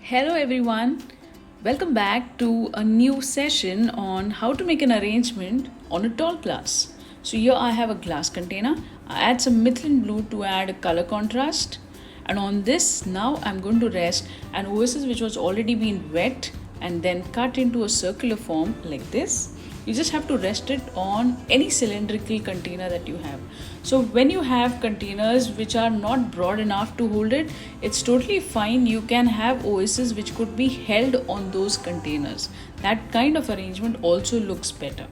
Hello everyone, welcome back to a new session on how to make an arrangement on a tall glass. So here I have a glass container. I add some methylene blue to add a color contrast, and on this now I'm going to rest an oasis which was already been wet and then cut into a circular form like this. You just have to rest it on any cylindrical container that you have. So when you have containers which are not broad enough to hold it, it's totally fine. You can have oases which could be held on those containers. That kind of arrangement also looks better.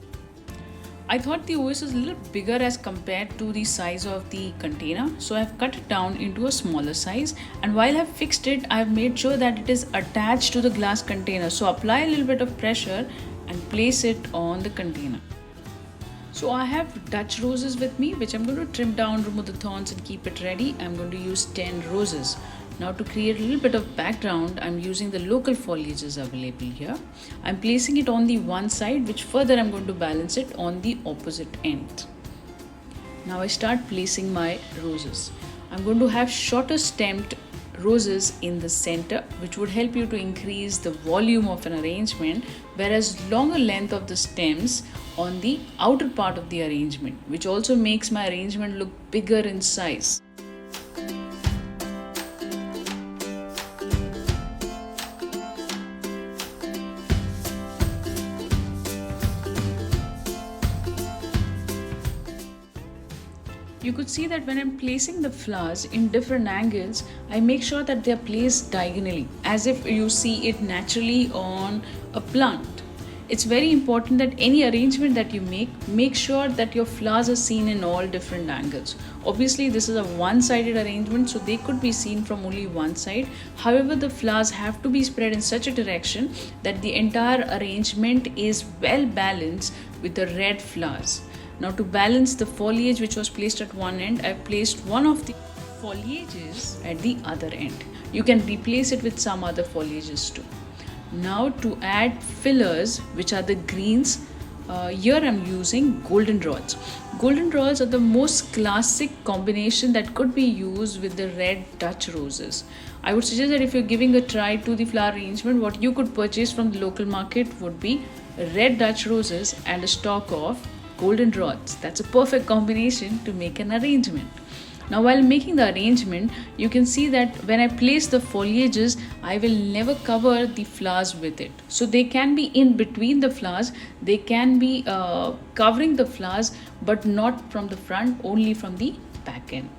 I thought the OS is a little bigger as compared to the size of the container, so I've cut it down into a smaller size, and while I've fixed it, I've made sure that it is attached to the glass container. So apply a little bit of pressure and place it on the container. So I have Dutch roses with me, which I'm going to trim down, remove the thorns and keep it ready. I'm going to use 10 roses. Now to create a little bit of background, I'm using the local foliages available here. I'm placing it on the one side, which further I'm going to balance it on the opposite end. Now I start placing my roses. I'm going to have shorter stemmed roses in the center, which would help you to increase the volume of an arrangement, whereas longer length of the stems on the outer part of the arrangement, which also makes my arrangement look bigger in size. You could see that when I'm placing the flowers in different angles, I make sure that they're placed diagonally, as if you see it naturally on a plant. It's very important that any arrangement that you make sure that your flowers are seen in all different angles. Obviously, this is a one-sided arrangement, so they could be seen from only one side. However, the flowers have to be spread in such a direction that the entire arrangement is well balanced with the red flowers. Now to balance the foliage which was placed at one end, I've placed one of the foliages at the other end. You can replace it with some other foliages too. Now to add fillers, which are the greens, here I'm using goldenrods. Goldenrods are the most classic combination that could be used with the red Dutch roses. I would suggest that if you're giving a try to the flower arrangement, what you could purchase from the local market would be red Dutch roses and a stalk of goldenrods. That's a perfect combination to make an arrangement. Now while making the arrangement, you can see that when I place the foliages, I will never cover the flowers with it. So they can be in between the flowers, they can be covering the flowers, but not from the front, only from the back end.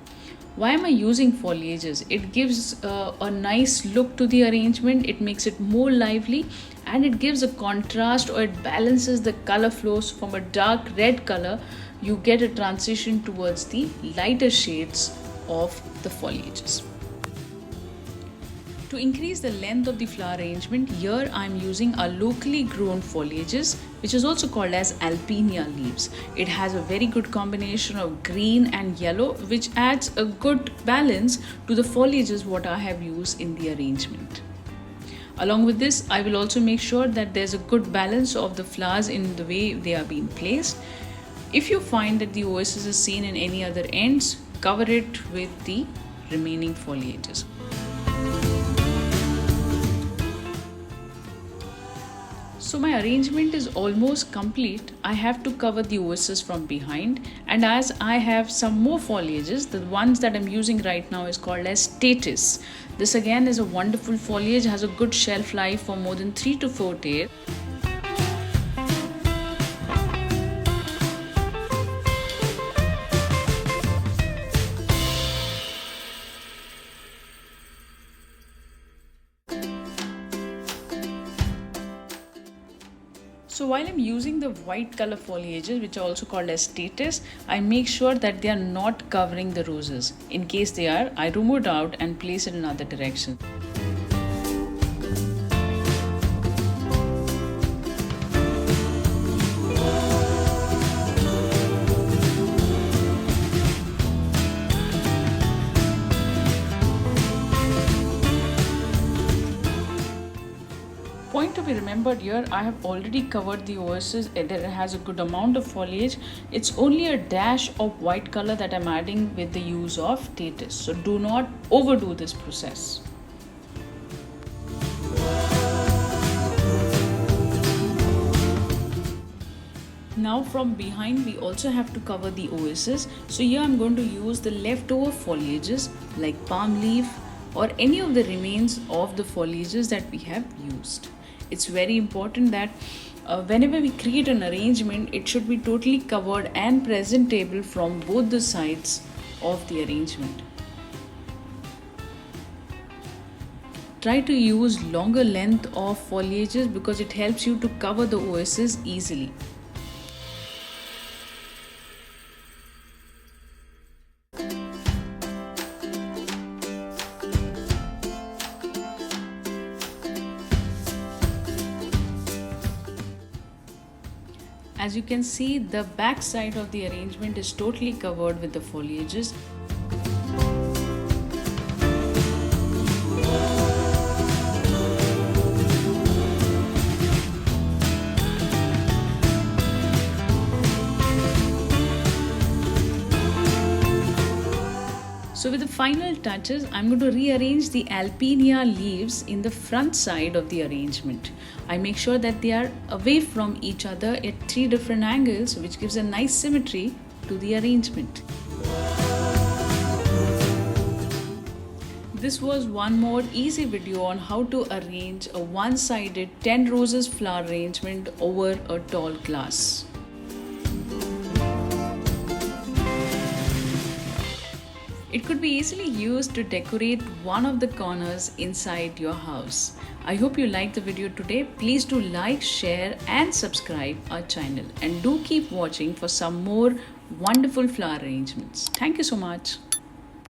Why am I using foliages? It gives a nice look to the arrangement, it makes it more lively, and it gives a contrast, or it balances the color flows. From a dark red color, you get a transition towards the lighter shades of the foliages. To increase the length of the flower arrangement, here I am using our locally grown foliages, which is also called as Alpinia leaves. It has a very good combination of green and yellow, which adds a good balance to the foliages what I have used in the arrangement. Along with this, I will also make sure that there's a good balance of the flowers in the way they are being placed. If you find that the oasis is seen in any other ends, cover it with the remaining foliages. So my arrangement is almost complete. I have to cover the oasis from behind, and as I have some more foliages, the ones that I'm using right now is called as Statice. This again is a wonderful foliage, has a good shelf life for more than 3 to 4 days. So while I'm using the white color foliages, which are also called as Statice, I make sure that they are not covering the roses. In case they are, I remove it out and place it in another direction. Point to be remembered here, I have already covered the oasis that it has a good amount of foliage. It's only a dash of white color that I'm adding with the use of Statice. So do not overdo this process. Now from behind we also have to cover the OSs. So here I'm going to use the leftover foliages like palm leaf or any of the remains of the foliages that we have used. It's very important that whenever we create an arrangement, it should be totally covered and presentable from both the sides of the arrangement. Try to use longer length of foliages because it helps you to cover the OSs easily. As you can see, the back side of the arrangement is totally covered with the foliages. So with the final touches, I'm going to rearrange the Alpinia leaves in the front side of the arrangement. I make sure that they are away from each other at 3 different angles, which gives a nice symmetry to the arrangement. This was one more easy video on how to arrange a one-sided 10 roses flower arrangement over a tall glass. It could be easily used to decorate one of the corners inside your house. I hope you liked the video today. Please do like, share and subscribe our channel, and do keep watching for some more wonderful flower arrangements. Thank you so much.